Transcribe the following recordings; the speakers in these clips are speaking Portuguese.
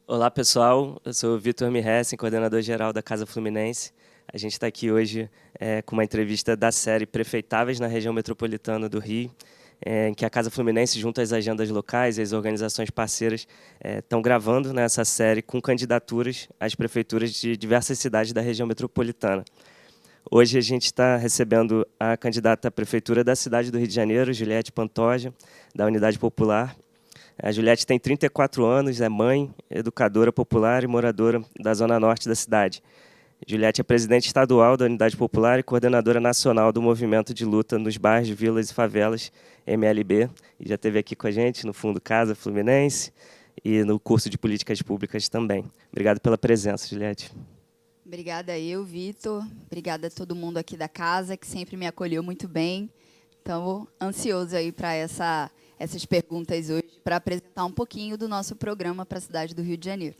Olá, pessoal. Eu sou o Vitor Mihessen, coordenador-geral da Casa Fluminense. A gente está aqui hoje com uma entrevista da série Prefeitáveis na região metropolitana do Rio, em que a Casa Fluminense, junto às agendas locais e às organizações parceiras, estão gravando nessa série com candidaturas às prefeituras de diversas cidades da região metropolitana. Hoje a gente está recebendo a candidata à prefeitura da cidade do Rio de Janeiro, Juliette Pantoja, da Unidade Popular. A Juliette tem 34 anos, é mãe, educadora popular e moradora da zona norte da cidade. Juliette é presidente estadual da Unidade Popular e coordenadora nacional do movimento de luta nos bairros, vilas e favelas, MLB, e já esteve aqui com a gente no Fundo Casa Fluminense e no curso de Políticas Públicas também. Obrigado pela presença, Juliette. Obrigada eu, Vitor. Obrigada a todo mundo aqui da casa, que sempre me acolheu muito bem. Estamos ansiosos aí para essas perguntas hoje, para apresentar um pouquinho do nosso programa para a cidade do Rio de Janeiro.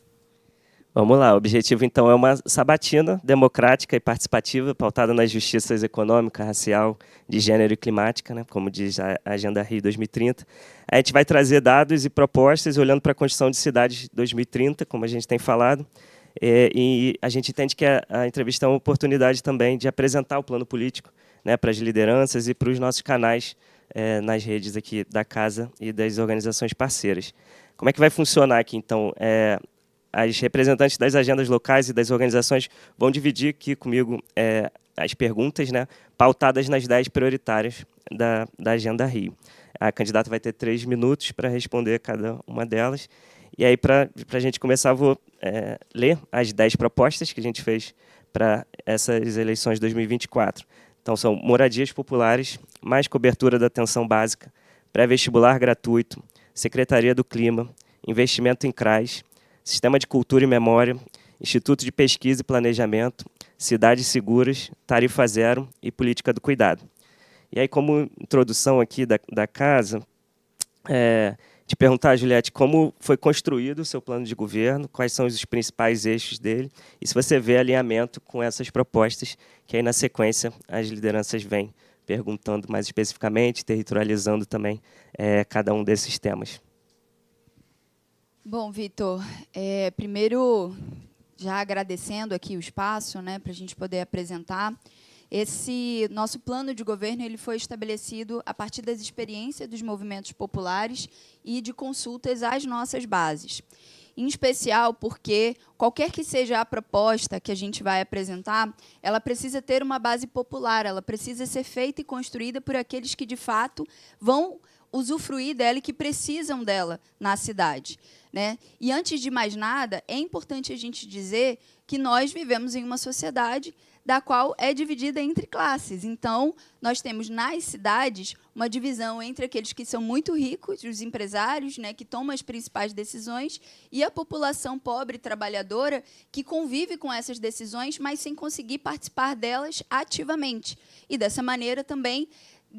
Vamos lá, o objetivo, então, é uma sabatina democrática e participativa, pautada nas justiças econômica, racial, de gênero e climática, né, como diz a Agenda Rio 2030. A gente vai trazer dados e propostas olhando para a Constituição de Cidades 2030, como a gente tem falado, e a gente entende que a entrevista é uma oportunidade também de apresentar o plano político, né, para as lideranças e para os nossos canais nas redes aqui da Casa e das organizações parceiras. Como é que vai funcionar aqui, então? As representantes das agendas locais e das organizações vão dividir aqui comigo as perguntas, né, pautadas nas 10 prioritárias da Agenda Rio. A candidata vai ter 3 minutos para responder cada uma delas. E aí, para a gente começar, eu vou ler as 10 propostas que a gente fez para essas eleições de 2024. Então, são moradias populares, mais cobertura da atenção básica, pré-vestibular gratuito, Secretaria do Clima, investimento em CRAS, Sistema de Cultura e Memória, Instituto de Pesquisa e Planejamento, Cidades Seguras, Tarifa Zero e Política do Cuidado. E aí, como introdução aqui da casa, te perguntar, Juliette, como foi construído o seu plano de governo, quais são os principais eixos dele, e se você vê alinhamento com essas propostas, que aí na sequência as lideranças vêm perguntando mais especificamente, territorializando também cada um desses temas. Bom, Vitor, primeiro, já agradecendo aqui o espaço, né, para a gente poder apresentar. Esse nosso plano de governo ele foi estabelecido a partir das experiências dos movimentos populares e de consultas às nossas bases. Em especial porque qualquer que seja a proposta que a gente vai apresentar, ela precisa ter uma base popular, ela precisa ser feita e construída por aqueles que, de fato, vão usufruir dela e que precisam dela na cidade, né? E, antes de mais nada, é importante a gente dizer que nós vivemos em uma sociedade da qual é dividida entre classes. Então, nós temos nas cidades uma divisão entre aqueles que são muito ricos, os empresários, né, que tomam as principais decisões, e a população pobre, trabalhadora, que convive com essas decisões, mas sem conseguir participar delas ativamente. E, dessa maneira, também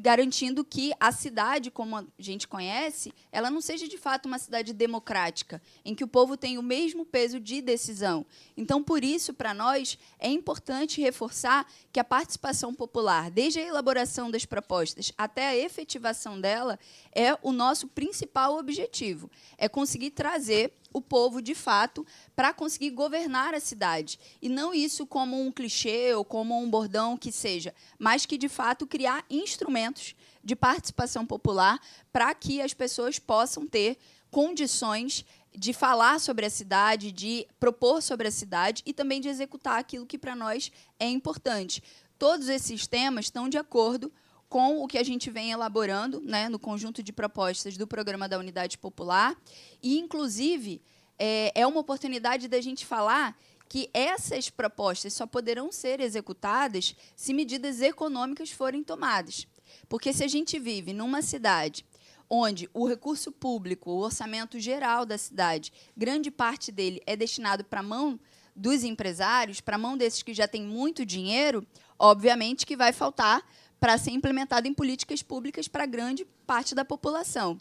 garantindo que a cidade, como a gente conhece, ela não seja, de fato, uma cidade democrática, em que o povo tem o mesmo peso de decisão. Então, por isso, para nós, é importante reforçar que a participação popular, desde a elaboração das propostas até a efetivação dela, é o nosso principal objetivo. É conseguir trazer o povo, de fato, para conseguir governar a cidade. E não isso como um clichê ou como um bordão que seja, mas que, de fato, criar instrumentos de participação popular para que as pessoas possam ter condições de falar sobre a cidade, de propor sobre a cidade e também de executar aquilo que, para nós, é importante. Todos esses temas estão de acordo com o que a gente vem elaborando, né, no conjunto de propostas do Programa da Unidade Popular. E, inclusive, é uma oportunidade da gente falar que essas propostas só poderão ser executadas se medidas econômicas forem tomadas. Porque, se a gente vive numa cidade onde o recurso público, o orçamento geral da cidade, grande parte dele é destinado para a mão dos empresários, para a mão desses que já têm muito dinheiro, obviamente que vai faltar para ser implementado em políticas públicas para grande parte da população.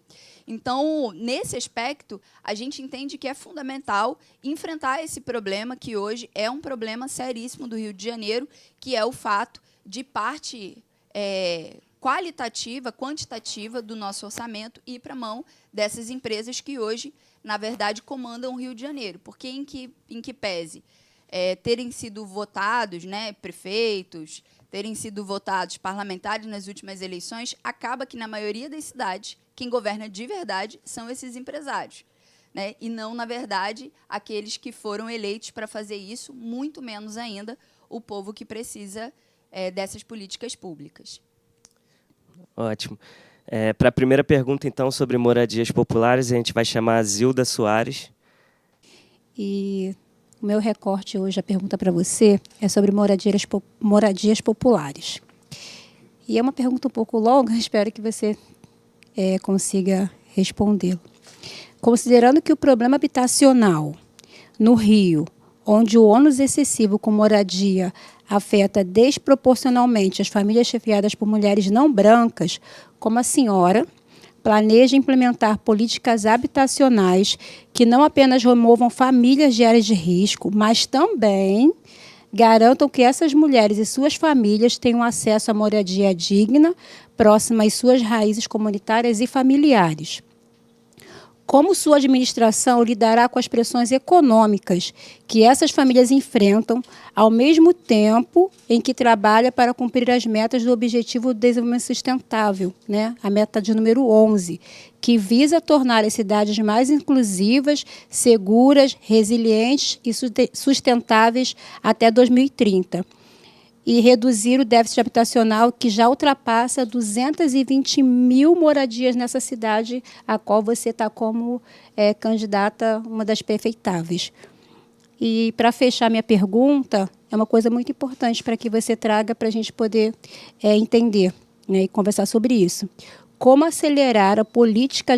Então, nesse aspecto, a gente entende que é fundamental enfrentar esse problema, que hoje é um problema seríssimo do Rio de Janeiro, que é o fato de parte qualitativa, quantitativa do nosso orçamento ir para a mão dessas empresas que hoje, na verdade, comandam o Rio de Janeiro. Porque, em que pese terem sido votados, né, prefeitos, terem sido votados parlamentares nas últimas eleições, acaba que, na maioria das cidades, quem governa de verdade são esses empresários, né, e não, na verdade, aqueles que foram eleitos para fazer isso, muito menos ainda o povo que precisa dessas políticas públicas. Ótimo. Para a primeira pergunta, então, sobre moradias populares, a gente vai chamar a Zilda Soares. E o meu recorte hoje, a pergunta para você, é sobre moradias populares. E é uma pergunta um pouco longa, espero que você consiga respondê-lo. Considerando que o problema habitacional no Rio, onde o ônus excessivo com moradia afeta desproporcionalmente as famílias chefiadas por mulheres não brancas, como a senhora planeja implementar políticas habitacionais que não apenas removam famílias de áreas de risco, mas também garantam que essas mulheres e suas famílias tenham acesso à moradia digna, próxima às suas raízes comunitárias e familiares. Como sua administração lidará com as pressões econômicas que essas famílias enfrentam, ao mesmo tempo em que trabalha para cumprir as metas do Objetivo de Desenvolvimento Sustentável, né? A meta de número 11, que visa tornar as cidades mais inclusivas, seguras, resilientes e sustentáveis até 2030. E reduzir o déficit habitacional, que já ultrapassa 220 mil moradias nessa cidade, a qual você está como candidata, uma das prefeitáveis. E, para fechar minha pergunta, é uma coisa muito importante para que você traga para a gente poder entender, né, e conversar sobre isso. Como acelerar a política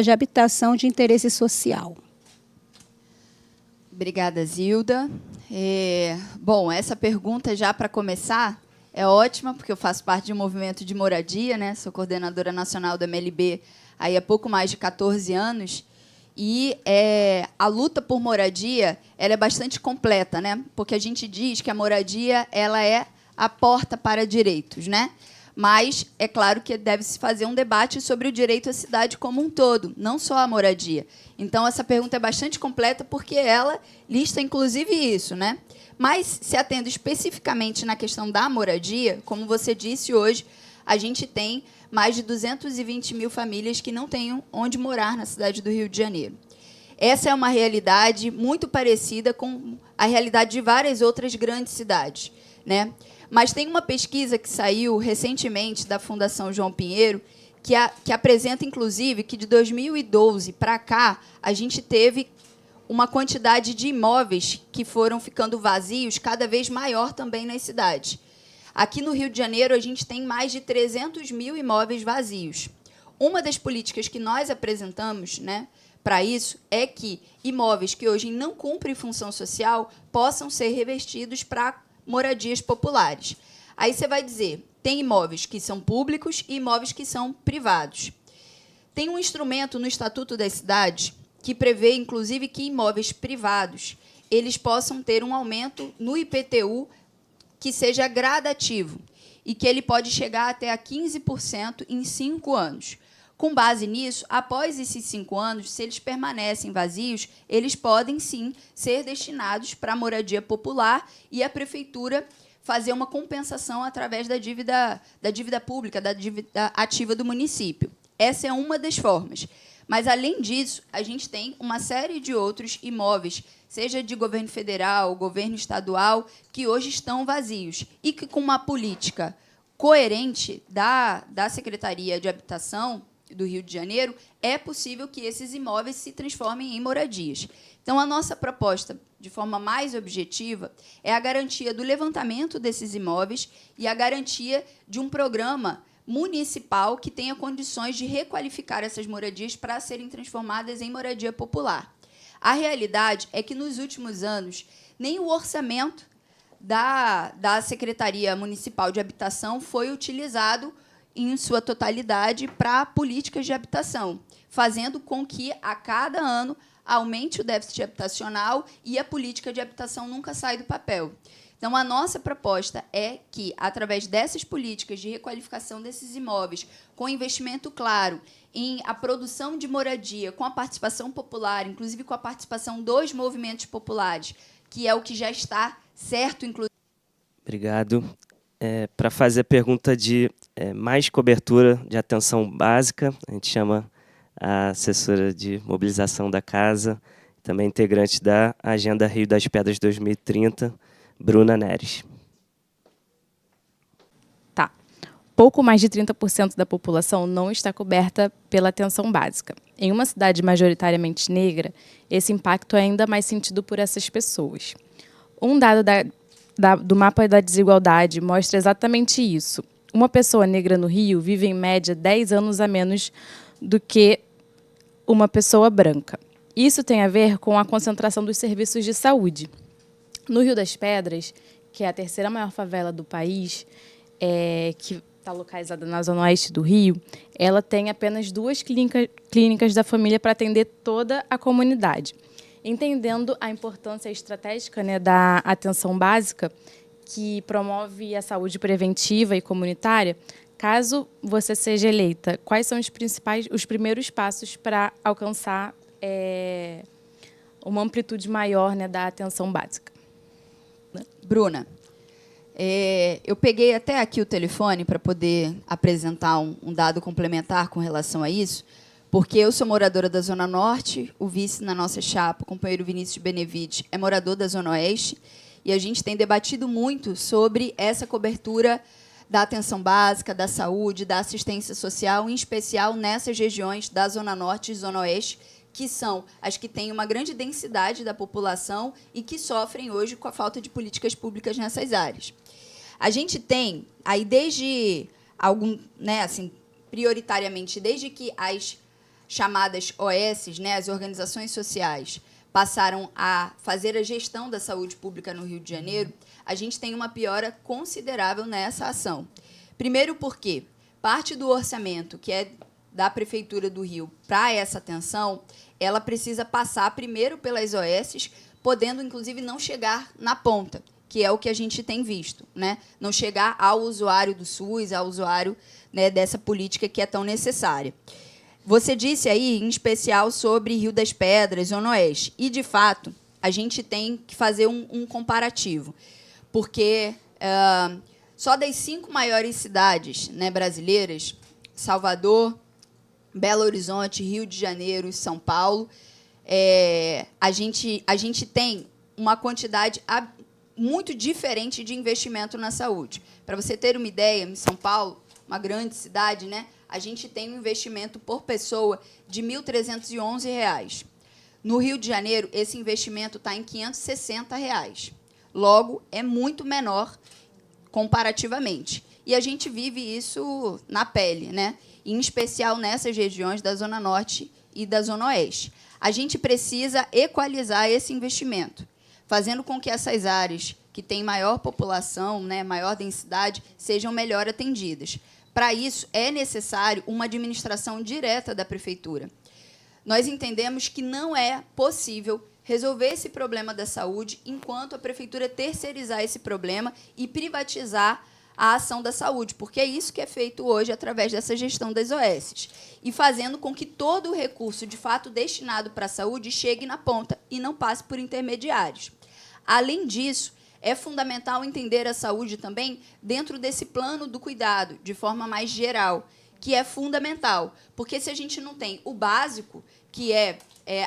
de habitação de interesse social? Obrigada, Zilda. Bom, essa pergunta, já para começar, é ótima, porque eu faço parte de um movimento de moradia, né? Sou coordenadora nacional do MLB aí há pouco mais de 14 anos, e a luta por moradia ela é bastante completa, né? Porque a gente diz que a moradia ela é a porta para direitos, né? Mas é claro que deve-se fazer um debate sobre o direito à cidade como um todo, não só a moradia. Então, essa pergunta é bastante completa porque ela lista, inclusive, isso, né? Mas, se atendo especificamente na questão da moradia, como você disse hoje, a gente tem mais de 220 mil famílias que não têm onde morar na cidade do Rio de Janeiro. Essa é uma realidade muito parecida com a realidade de várias outras grandes cidades, né? Mas tem uma pesquisa que saiu recentemente da Fundação João Pinheiro que apresenta, inclusive, que de 2012 para cá a gente teve uma quantidade de imóveis que foram ficando vazios cada vez maior também nas cidades. Aqui no Rio de Janeiro, a gente tem mais de 300 mil imóveis vazios. Uma das políticas que nós apresentamos, né, para isso é que imóveis que hoje não cumprem função social possam ser revestidos para moradias populares. Aí você vai dizer, tem imóveis que são públicos e imóveis que são privados. Tem um instrumento no Estatuto das Cidades que prevê, inclusive, que imóveis privados eles possam ter um aumento no IPTU que seja gradativo e que ele pode chegar até a 15% em 5 anos. Com base nisso, após esses 5 anos, se eles permanecem vazios, eles podem, sim, ser destinados para a moradia popular e a prefeitura fazer uma compensação através da dívida pública, da dívida ativa do município. Essa é uma das formas. Mas, além disso, a gente tem uma série de outros imóveis, seja de governo federal, governo estadual, que hoje estão vazios e que, com uma política coerente da Secretaria de Habitação do Rio de Janeiro, é possível que esses imóveis se transformem em moradias. Então, a nossa proposta, de forma mais objetiva, é a garantia do levantamento desses imóveis e a garantia de um programa municipal que tenha condições de requalificar essas moradias para serem transformadas em moradia popular. A realidade é que, nos últimos anos, nem o orçamento da Secretaria Municipal de Habitação foi utilizado em sua totalidade para políticas de habitação, fazendo com que, a cada ano, aumente o déficit habitacional e a política de habitação nunca sai do papel. Então, a nossa proposta é que, através dessas políticas de requalificação desses imóveis, com investimento claro em a produção de moradia, com a participação popular, inclusive com a participação dos movimentos populares, que é o que já está certo, inclusive. Obrigado. Para fazer a pergunta de mais cobertura de atenção básica, a gente chama a assessora de mobilização da casa, também integrante da Agenda Rio das Pedras 2030, Bruna Neres. Tá. Pouco mais de 30% da população não está coberta pela atenção básica. Em uma cidade majoritariamente negra, esse impacto é ainda mais sentido por essas pessoas. Um dado do mapa da desigualdade mostra exatamente isso. Uma pessoa negra no Rio vive, em média, 10 anos a menos do que uma pessoa branca. Isso tem a ver com a concentração dos serviços de saúde. No Rio das Pedras, que é a terceira maior favela do país, que está localizada na zona oeste do Rio, ela tem apenas 2 clínicas da família para atender toda a comunidade. Entendendo a importância estratégica, né, da atenção básica, que promove a saúde preventiva e comunitária, caso você seja eleita, quais são os primeiros passos para alcançar uma amplitude maior, né, da atenção básica? Bruna, eu peguei até aqui o telefone para poder apresentar um dado complementar com relação a isso, porque eu sou moradora da Zona Norte, o vice na nossa chapa, o companheiro Vinícius Benevides, é morador da Zona Oeste, e a gente tem debatido muito sobre essa cobertura da atenção básica, da saúde, da assistência social, em especial nessas regiões da Zona Norte e Zona Oeste, que são as que têm uma grande densidade da população e que sofrem hoje com a falta de políticas públicas nessas áreas. A gente tem, aí desde prioritariamente, desde que as chamadas OS, né, as organizações sociais, passaram a fazer a gestão da saúde pública no Rio de Janeiro, a gente tem uma piora considerável nessa ação. Primeiro porque parte do orçamento, que é da Prefeitura do Rio, para essa atenção, ela precisa passar primeiro pelas OS, podendo, inclusive, não chegar na ponta, que é o que a gente tem visto, né? Não chegar ao usuário do SUS, ao usuário, né, dessa política que é tão necessária. Você disse aí, em especial, sobre Rio das Pedras, Zona Oeste. E, de fato, a gente tem que fazer um comparativo, porque só das 5 maiores cidades, né, brasileiras, Salvador, Belo Horizonte, Rio de Janeiro e São Paulo, a gente tem uma quantidade muito diferente de investimento na saúde. Para você ter uma ideia, em São Paulo, uma grande cidade, né, a gente tem um investimento por pessoa de R$ 1.311. No Rio de Janeiro, esse investimento está em R$ 560. Logo, é muito menor comparativamente. E a gente vive isso na pele, né? Em especial nessas regiões da Zona Norte e da Zona Oeste. A gente precisa equalizar esse investimento, fazendo com que essas áreas que têm maior população, né, maior densidade, sejam melhor atendidas. Para isso, é necessário uma administração direta da Prefeitura. Nós entendemos que não é possível resolver esse problema da saúde enquanto a Prefeitura terceirizar esse problema e privatizar a ação da saúde, porque é isso que é feito hoje através dessa gestão das OS, e fazendo com que todo o recurso, de fato, destinado para a saúde chegue na ponta e não passe por intermediários. Além disso, é fundamental entender a saúde também dentro desse plano do cuidado, de forma mais geral, que é fundamental, porque se a gente não tem o básico, que é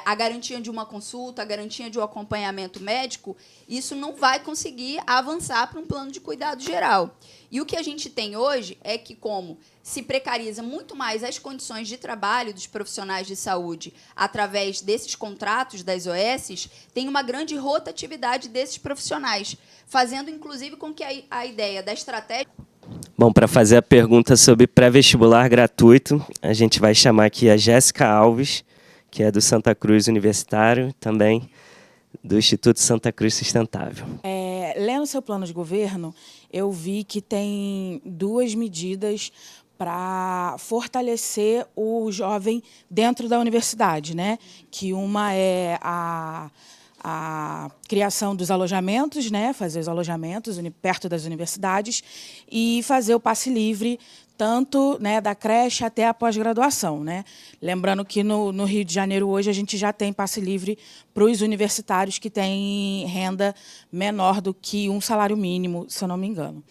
a garantia de uma consulta, a garantia de um acompanhamento médico, isso não vai conseguir avançar para um plano de cuidado geral. E o que a gente tem hoje é que, como se precariza muito mais as condições de trabalho dos profissionais de saúde através desses contratos das OS, tem uma grande rotatividade desses profissionais, fazendo, inclusive, com que a ideia da estratégia... Bom, para fazer a pergunta sobre pré-vestibular gratuito, a gente vai chamar aqui a Jéssica Alves, que é do Santa Cruz Universitário, também do Instituto Santa Cruz Sustentável. Lendo o seu plano de governo, eu vi que tem 2 medidas para fortalecer o jovem dentro da universidade, né? Que uma é a a criação dos alojamentos, né, fazer os alojamentos perto das universidades e fazer o passe livre, tanto, né, da creche até a pós-graduação, né? Lembrando que no Rio de Janeiro hoje a gente já tem passe livre para os universitários que têm renda menor do que um salário mínimo, se eu não me engano.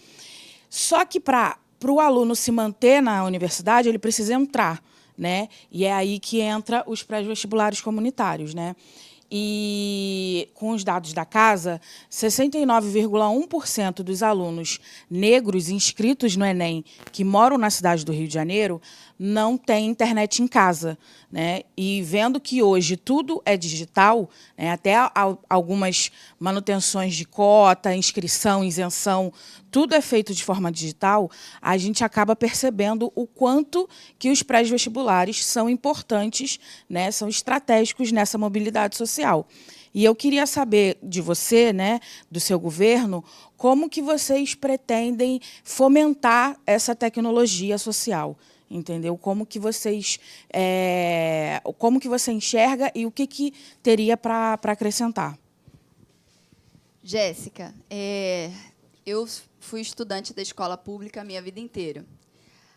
Só que para o aluno se manter na universidade, ele precisa entrar, né? E é aí que entra os pré-vestibulares comunitários, né? E, com os dados da casa, 69,1% dos alunos negros inscritos no Enem que moram na cidade do Rio de Janeiro não têm internet em casa, né? E vendo que hoje tudo é digital, né, até algumas manutenções de cota, inscrição, isenção, tudo é feito de forma digital, a gente acaba percebendo o quanto que os pré-vestibulares são importantes, né, são estratégicos nessa mobilidade social. E eu queria saber de você, né, do seu governo, como que vocês pretendem fomentar essa tecnologia social, entendeu? Como que vocês, como que você enxerga e o que teria para acrescentar? Jéssica, eu fui estudante da escola pública a minha vida inteira.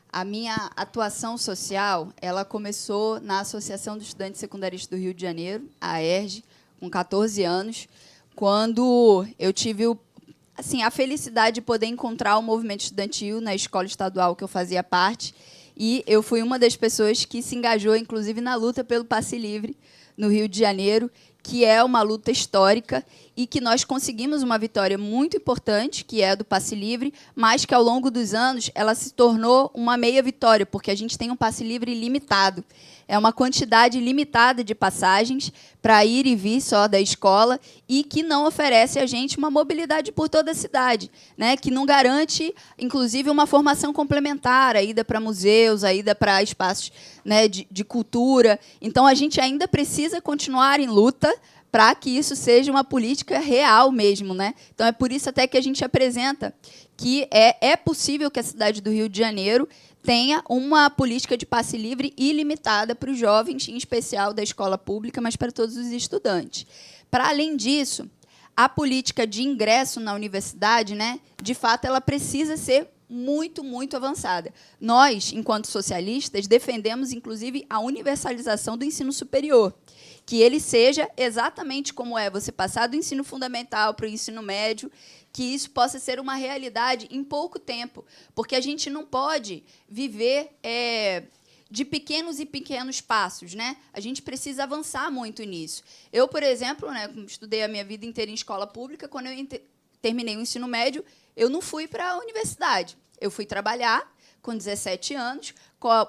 A minha atuação social, ela começou na Associação dos Estudantes Secundaristas do Rio de Janeiro, a AERJ, com 14 anos, quando eu tive a felicidade de poder encontrar o movimento estudantil na escola estadual que eu fazia parte, e eu fui uma das pessoas que se engajou, inclusive, na luta pelo passe livre no Rio de Janeiro, que é uma luta histórica e que nós conseguimos uma vitória muito importante, que é a do passe livre, mas que, ao longo dos anos, ela se tornou uma meia vitória, porque a gente tem um passe livre limitado. É uma quantidade limitada de passagens para ir e vir só da escola e que não oferece a gente uma mobilidade por toda a cidade, né? Que não garante, inclusive, uma formação complementar, a ida para museus, a ida para espaços, né, de cultura. Então, a gente ainda precisa continuar em luta para que isso seja uma política real mesmo, né? Então, é por isso até que a gente apresenta que é possível que a cidade do Rio de Janeiro tenha uma política de passe livre ilimitada para os jovens, em especial da escola pública, mas para todos os estudantes. Para além disso, a política de ingresso na universidade, né, de fato, ela precisa ser muito, muito avançada. Nós, enquanto socialistas, defendemos, inclusive, a universalização do ensino superior, que ele seja exatamente como é você passar do ensino fundamental para o ensino médio, que isso possa ser uma realidade em pouco tempo, porque a gente não pode viver de pequenos e pequenos passos, né? A gente precisa avançar muito nisso. Eu, por exemplo, né, estudei a minha vida inteira em escola pública, quando eu terminei o ensino médio, eu não fui para a universidade. Eu fui trabalhar com 17 anos,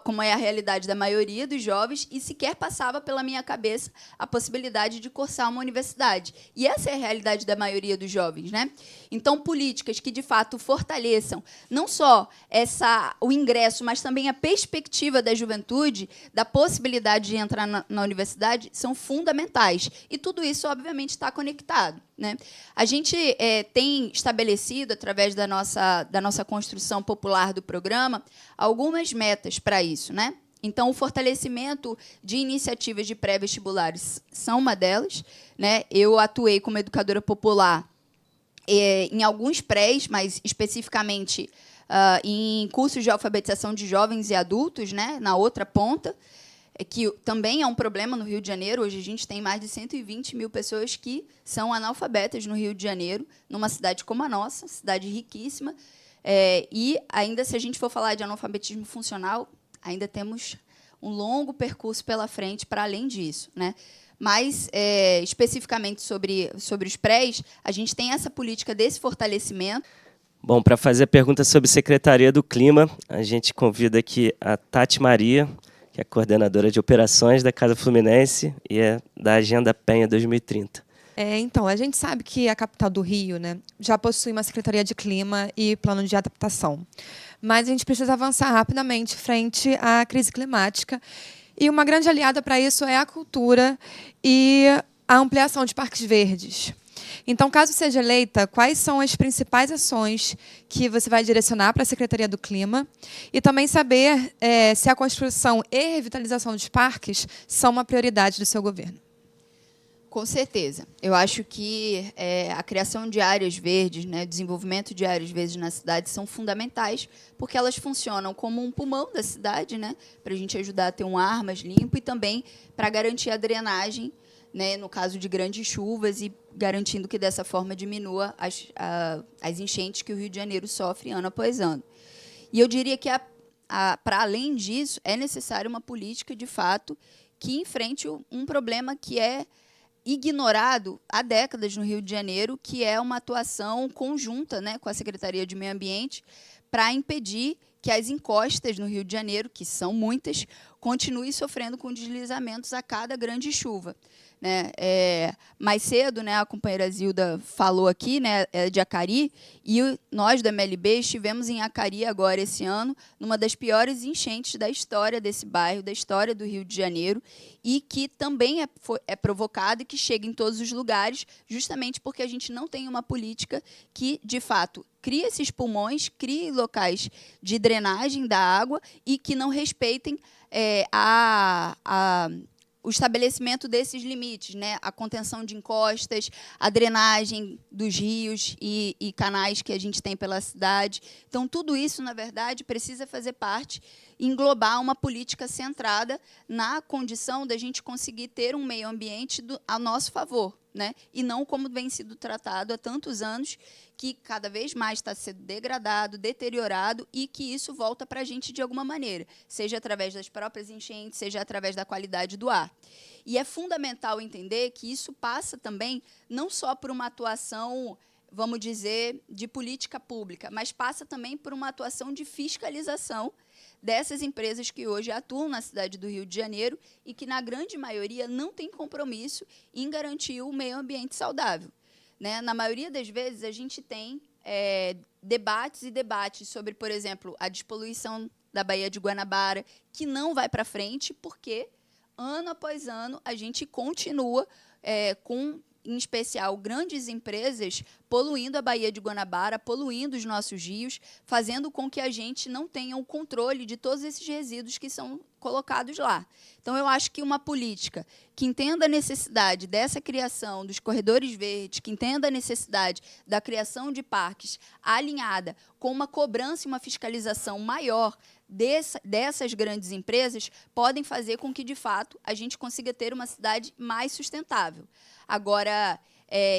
como é a realidade da maioria dos jovens, e sequer passava pela minha cabeça a possibilidade de cursar uma universidade. E essa é a realidade da maioria dos jovens, né? Então, políticas que, de fato, fortaleçam não só o ingresso, mas também a perspectiva da juventude, da possibilidade de entrar na universidade, são fundamentais. E tudo isso, obviamente, está conectado, né? A gente tem estabelecido, através da nossa construção popular do programa, algumas metas para isso, né? Então, o fortalecimento de iniciativas de pré-vestibulares são uma delas, né? Eu atuei como educadora popular em alguns prés, mas especificamente em cursos de alfabetização de jovens e adultos, né? Na outra ponta, que também é um problema no Rio de Janeiro. Hoje a gente tem mais de 120 mil pessoas que são analfabetas no Rio de Janeiro, numa cidade como a nossa, cidade riquíssima. E, ainda se a gente for falar de analfabetismo funcional, ainda temos um longo percurso pela frente para além disso, né? Mas, especificamente sobre os prés, a gente tem essa política desse fortalecimento. Bom, para fazer a pergunta sobre Secretaria do Clima, a gente convida aqui a Tati Maria, que é coordenadora de operações da Casa Fluminense e é da Agenda Penha 2030. Então, a gente sabe que a capital do Rio, né, já possui uma Secretaria de Clima e plano de adaptação. Mas a gente precisa avançar rapidamente frente à crise climática. E uma grande aliada para isso é a cultura e a ampliação de parques verdes. Então, caso seja eleita, quais são as principais ações que você vai direcionar para a Secretaria do Clima? E também saber se a construção e revitalização dos parques são uma prioridade do seu governo. Com certeza. Eu acho que a criação de áreas verdes, né, o desenvolvimento de áreas verdes na cidade são fundamentais, porque elas funcionam como um pulmão da cidade, né, para a gente ajudar a ter um ar mais limpo e também para garantir a drenagem, né, no caso de grandes chuvas, e garantindo que, dessa forma, diminua as enchentes que o Rio de Janeiro sofre ano após ano. E eu diria que, para além disso, é necessária uma política, de fato, que enfrente um problema que é ignorado há décadas no Rio de Janeiro, que é uma atuação conjunta, né, com a Secretaria de Meio Ambiente, para impedir que as encostas no Rio de Janeiro, que são muitas, continuem sofrendo com deslizamentos a cada grande chuva, né? Mais cedo, né, a companheira Zilda falou aqui, né, de Acari, e nós da MLB estivemos em Acari agora esse ano, numa das piores enchentes da história desse bairro, da história do Rio de Janeiro, e que também é provocada e que chega em todos os lugares, justamente porque a gente não tem uma política que, de fato, crie esses pulmões, crie locais de drenagem da água e que não respeitem o estabelecimento desses limites, né? A contenção de encostas, a drenagem dos rios e canais que a gente tem pela cidade. Então, tudo isso, na verdade, precisa fazer parte e englobar uma política centrada na condição da gente conseguir ter um meio ambiente a nosso favor, né? E não como vem sido tratado há tantos anos, que cada vez mais está sendo degradado, deteriorado, e que isso volta para a gente de alguma maneira, seja através das próprias enchentes, seja através da qualidade do ar. E é fundamental entender que isso passa também não só por uma atuação, vamos dizer, de política pública, mas passa também por uma atuação de fiscalização dessas empresas que hoje atuam na cidade do Rio de Janeiro e que, na grande maioria, não têm compromisso em garantir o meio ambiente saudável, né? Na maioria das vezes, a gente tem debates e debates sobre, por exemplo, a despoluição da Baía de Guanabara, que não vai para frente porque, ano após ano, a gente continua com, em especial, grandes empresas poluindo a Baía de Guanabara, poluindo os nossos rios, fazendo com que a gente não tenha o controle de todos esses resíduos que são colocados lá. Então, eu acho que uma política que entenda a necessidade dessa criação dos corredores verdes, que entenda a necessidade da criação de parques alinhada com uma cobrança e uma fiscalização maior dessas grandes empresas, podem fazer com que, de fato, a gente consiga ter uma cidade mais sustentável. Agora,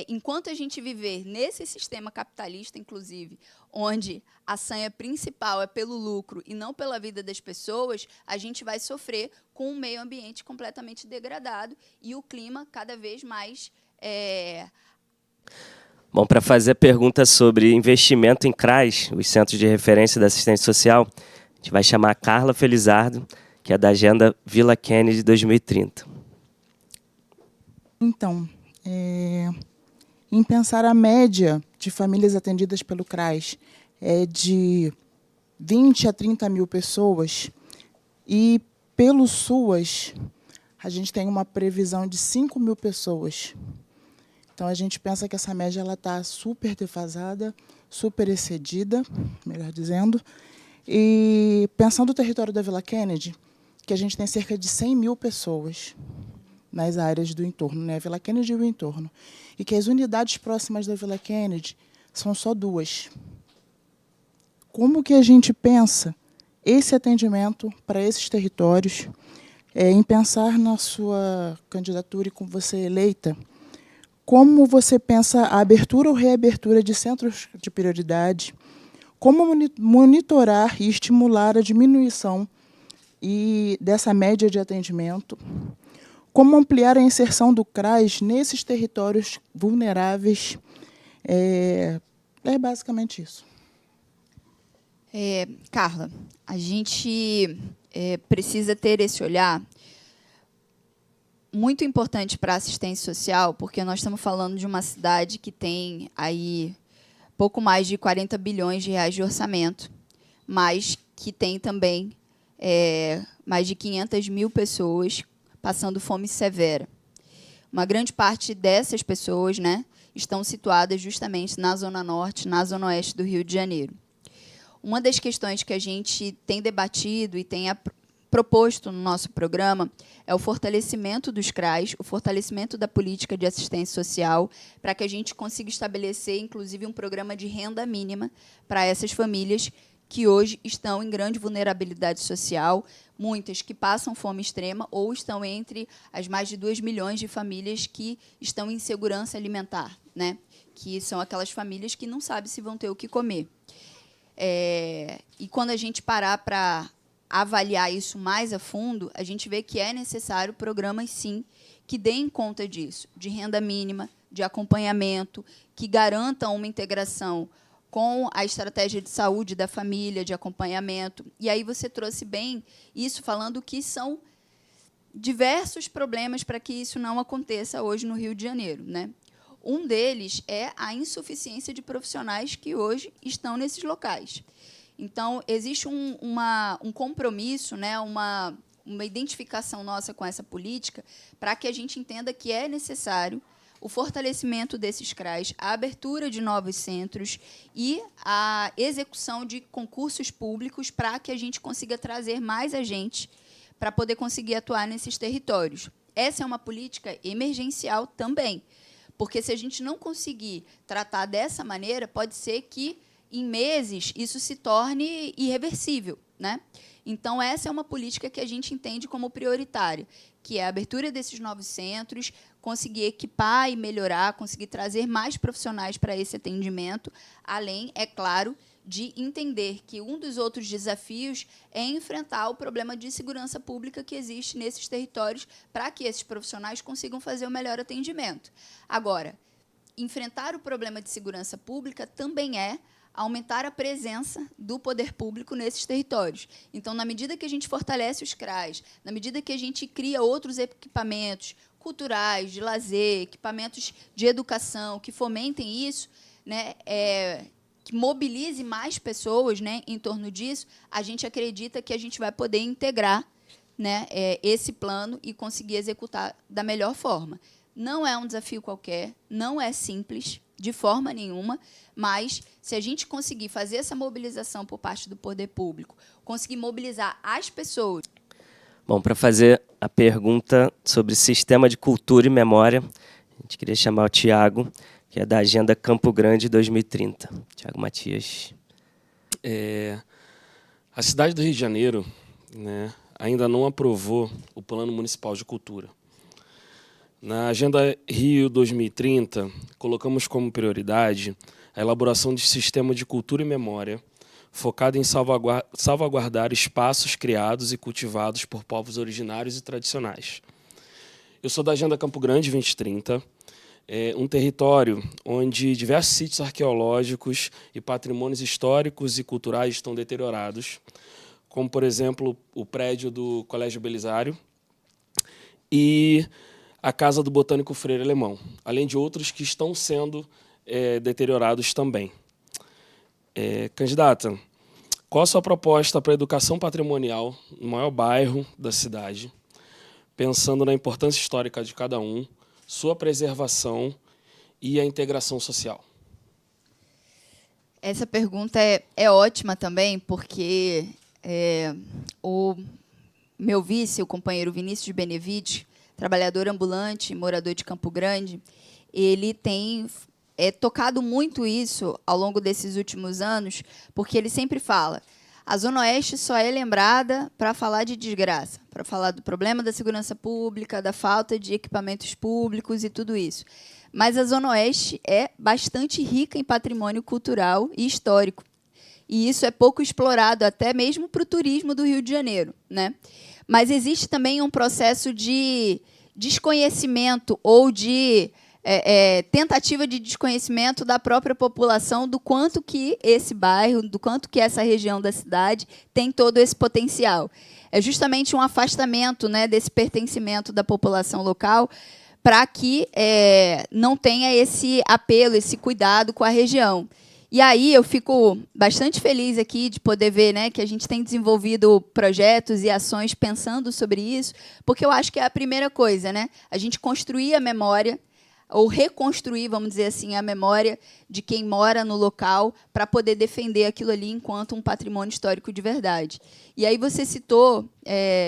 enquanto a gente viver nesse sistema capitalista, inclusive, onde a sanha principal é pelo lucro e não pela vida das pessoas, a gente vai sofrer com um meio ambiente completamente degradado e o clima cada vez mais... Bom, para fazer a pergunta sobre investimento em CRAs, os Centros de Referência da Assistência Social, a gente vai chamar a Carla Felizardo, que é da Agenda Vila Kennedy 2030. Então, em pensar a média de famílias atendidas pelo CRAS é de 20 a 30 mil pessoas, e pelo SUAS a gente tem uma previsão de 5 mil pessoas. Então, a gente pensa que essa média está super defasada, super excedida, melhor dizendo. E pensando no território da Vila Kennedy, que a gente tem cerca de 100 mil pessoas nas áreas do entorno, né? Vila Kennedy e o entorno. E que as unidades próximas da Vila Kennedy são só 2. Como que a gente pensa esse atendimento para esses territórios, em pensar na sua candidatura e com você eleita, como você pensa a abertura ou reabertura de centros de prioridade, como monitorar e estimular a diminuição dessa média de atendimento, como ampliar a inserção do CRAS nesses territórios vulneráveis. É basicamente isso. Carla, a gente precisa ter esse olhar muito importante para a assistência social, porque nós estamos falando de uma cidade que tem aí pouco mais de 40 bilhões de reais de orçamento, mas que tem também mais de 500 mil pessoas passando fome severa. Uma grande parte dessas pessoas, né, estão situadas justamente na Zona Norte, na Zona Oeste do Rio de Janeiro. Uma das questões que a gente tem debatido e tem proposto no nosso programa é o fortalecimento dos CRAs, o fortalecimento da política de assistência social, para que a gente consiga estabelecer, inclusive, um programa de renda mínima para essas famílias que hoje estão em grande vulnerabilidade social, muitas que passam fome extrema ou estão entre as mais de 2 milhões de famílias que estão em insegurança alimentar, né? Que são aquelas famílias que não sabem se vão ter o que comer. E quando a gente parar para avaliar isso mais a fundo, a gente vê que é necessário programas, sim, que deem conta disso, de renda mínima, de acompanhamento, que garantam uma integração com a estratégia de saúde da família, de acompanhamento. E aí você trouxe bem isso, falando que são diversos problemas para que isso não aconteça hoje no Rio de Janeiro, né? Um deles é a insuficiência de profissionais que hoje estão nesses locais. Então, existe um compromisso, né, uma identificação nossa com essa política para que a gente entenda que é necessário o fortalecimento desses CRAs, a abertura de novos centros e a execução de concursos públicos para que a gente consiga trazer mais agentes para poder conseguir atuar nesses territórios. Essa é uma política emergencial também, porque se a gente não conseguir tratar dessa maneira, pode ser que, em meses, isso se torne irreversível, né? Então, essa é uma política que a gente entende como prioritária, que é a abertura desses novos centros, conseguir equipar e melhorar, conseguir trazer mais profissionais para esse atendimento, além, é claro, de entender que um dos outros desafios é enfrentar o problema de segurança pública que existe nesses territórios para que esses profissionais consigam fazer o melhor atendimento. Agora, enfrentar o problema de segurança pública também é aumentar a presença do poder público nesses territórios. Então, na medida que a gente fortalece os CRAs, na medida que a gente cria outros equipamentos culturais, de lazer, equipamentos de educação, que fomentem isso, né, que mobilize mais pessoas, né, em torno disso, a gente acredita que a gente vai poder integrar, né, esse plano e conseguir executar da melhor forma. Não é um desafio qualquer, não é simples, de forma nenhuma, mas, se a gente conseguir fazer essa mobilização por parte do poder público, conseguir mobilizar as pessoas... Bom, para fazer a pergunta sobre sistema de cultura e memória, a gente queria chamar o Tiago, que é da Agenda Campo Grande 2030. Tiago Matias. A cidade do Rio de Janeiro, né, ainda não aprovou o Plano Municipal de Cultura. Na Agenda Rio 2030, colocamos como prioridade a elaboração de sistema de cultura e memória focado em salvaguardar espaços criados e cultivados por povos originários e tradicionais. Eu sou da Agenda Campo Grande 2030, um território onde diversos sítios arqueológicos e patrimônios históricos e culturais estão deteriorados, como, por exemplo, o prédio do Colégio Belisário e a Casa do Botânico Freire Alemão, além de outros que estão sendo deteriorados também. Candidata, qual a sua proposta para a educação patrimonial no maior bairro da cidade, pensando na importância histórica de cada um, sua preservação e a integração social? Essa pergunta é ótima também, porque o meu vice, o companheiro Vinícius de Benevides, trabalhador ambulante, morador de Campo Grande, ele tem tocado muito isso ao longo desses últimos anos, porque ele sempre fala: a Zona Oeste só é lembrada para falar de desgraça, para falar do problema da segurança pública, da falta de equipamentos públicos e tudo isso. Mas a Zona Oeste é bastante rica em patrimônio cultural e histórico. E isso é pouco explorado, até mesmo para o turismo do Rio de Janeiro, né? Mas existe também um processo de desconhecimento ou de tentativa de desconhecimento da própria população do quanto que esse bairro, do quanto que essa região da cidade tem todo esse potencial. É justamente um afastamento, né, desse pertencimento da população local para que não tenha esse apelo, esse cuidado com a região. E aí eu fico bastante feliz aqui de poder ver, né, que a gente tem desenvolvido projetos e ações pensando sobre isso, porque eu acho que é a primeira coisa, né? A gente construir a memória, ou reconstruir, vamos dizer assim, a memória de quem mora no local para poder defender aquilo ali enquanto um patrimônio histórico de verdade. E aí você citou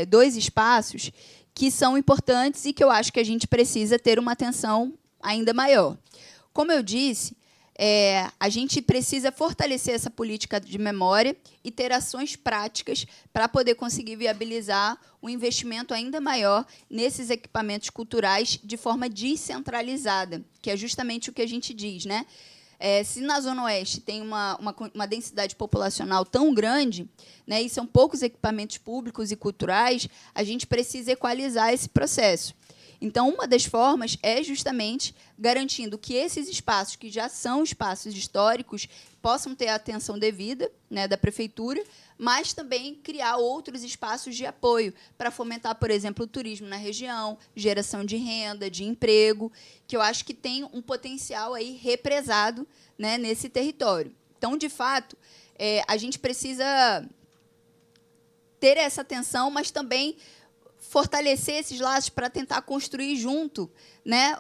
2 espaços que são importantes e que eu acho que a gente precisa ter uma atenção ainda maior. Como eu disse, a gente precisa fortalecer essa política de memória e ter ações práticas para poder conseguir viabilizar um investimento ainda maior nesses equipamentos culturais de forma descentralizada, que é justamente o que a gente diz, né? Se na Zona Oeste tem uma densidade populacional tão grande, né, e são poucos equipamentos públicos e culturais, a gente precisa equalizar esse processo. Então, uma das formas é justamente garantindo que esses espaços, que já são espaços históricos, possam ter a atenção devida, né, da prefeitura, mas também criar outros espaços de apoio para fomentar, por exemplo, o turismo na região, geração de renda, de emprego, que eu acho que tem um potencial aí represado, né, nesse território. Então, de fato, a gente precisa ter essa atenção, mas também fortalecer esses laços para tentar construir junto, né,